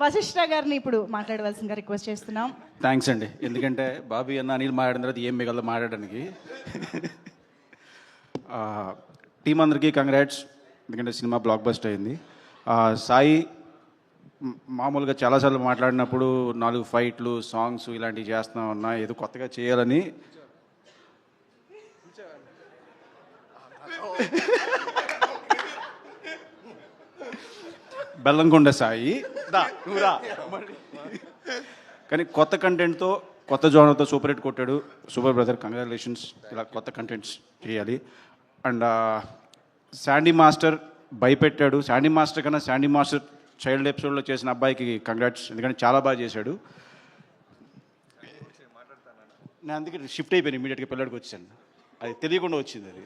వశిష్ఠ గారిని ఇప్పుడు మాట్లాడవలసిందిగా రిక్వెస్ట్ చేస్తున్నాం. థ్యాంక్స్ అండి. ఎందుకంటే బాబీ అన్న అనిల్ మాట్లాడిన తర్వాత ఏం మిగలదు మాట్లాడడానికి. టీం అందరికీ కంగ్రాట్స్, ఎందుకంటే సినిమా బ్లాక్ బస్టర్ అయింది. సాయి మామూలుగా చాలాసార్లు మాట్లాడినప్పుడు 4 ఫైట్లు, సాంగ్స్ ఇలాంటివి చేస్తా ఉన్నా, ఏదో కొత్తగా చేయాలని. బెల్లంకొండ సాయి కానీ కొత్త కంటెంట్తో, కొత్త జోనర్తో సూపర్ హిట్ కొట్టాడు. Super brother, congratulations. ఇలా కొత్త కంటెంట్స్ చేయాలి. అండ్ శాండీ మాస్టర్ భయపెట్టాడు. శాండీ మాస్టర్ కన్నా శాండీ మాస్టర్ చైల్డ్ ఎపిసోడ్లో చేసిన అబ్బాయికి కంగ్రాట్స్, ఎందుకంటే చాలా బాగా చేశాడు. నేను అందుకే షిఫ్ట్ అయిపోయాను, ఇమీడియట్గా పిల్లడికి వచ్చాను. అది తెలియకుండా వచ్చింది అది.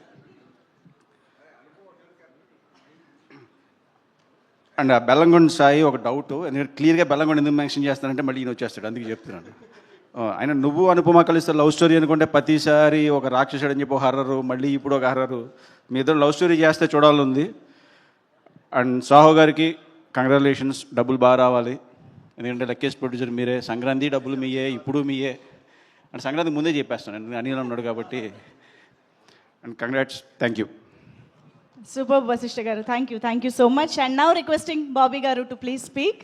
అండ్ బెల్లంకొండ సాయి ఒక డౌట్, ఎందుకంటే క్లియర్గా బెల్లంకొండ ఎందుకు మెన్షన్ చేస్తానంటే మళ్ళీ ఈయన వచ్చేస్తాడు, అందుకే చెప్తున్నాను. ఆయన నువ్వు అనుపమ కలిస్తే లవ్ స్టోరీ అనుకుంటే ప్రతిసారి ఒక రాక్షసుడు అని చెప్పి ఒక హర్రరు, మళ్ళీ ఇప్పుడు ఒక హర్రరు. మీ ఇద్దరు లవ్ స్టోరీ చేస్తే చూడాలని. అండ్ సాహో గారికి కంగ్రాచులేషన్స్, డబ్బులు బాగా రావాలి. ఎందుకంటే లక్కీస్ట్ ప్రొడ్యూసర్ మీరే. సంక్రాంతి డబ్బులు మీయే, ఇప్పుడు మీయే. అండ్ సంక్రాంతి ముందే చెప్పేస్తాను, ఎందుకంటే అనిల్ ఉన్నాడు కాబట్టి. And congrats, thank you. Superb, Vasishtha garu. Thank you so much. And now requesting Bobby garu to please speak.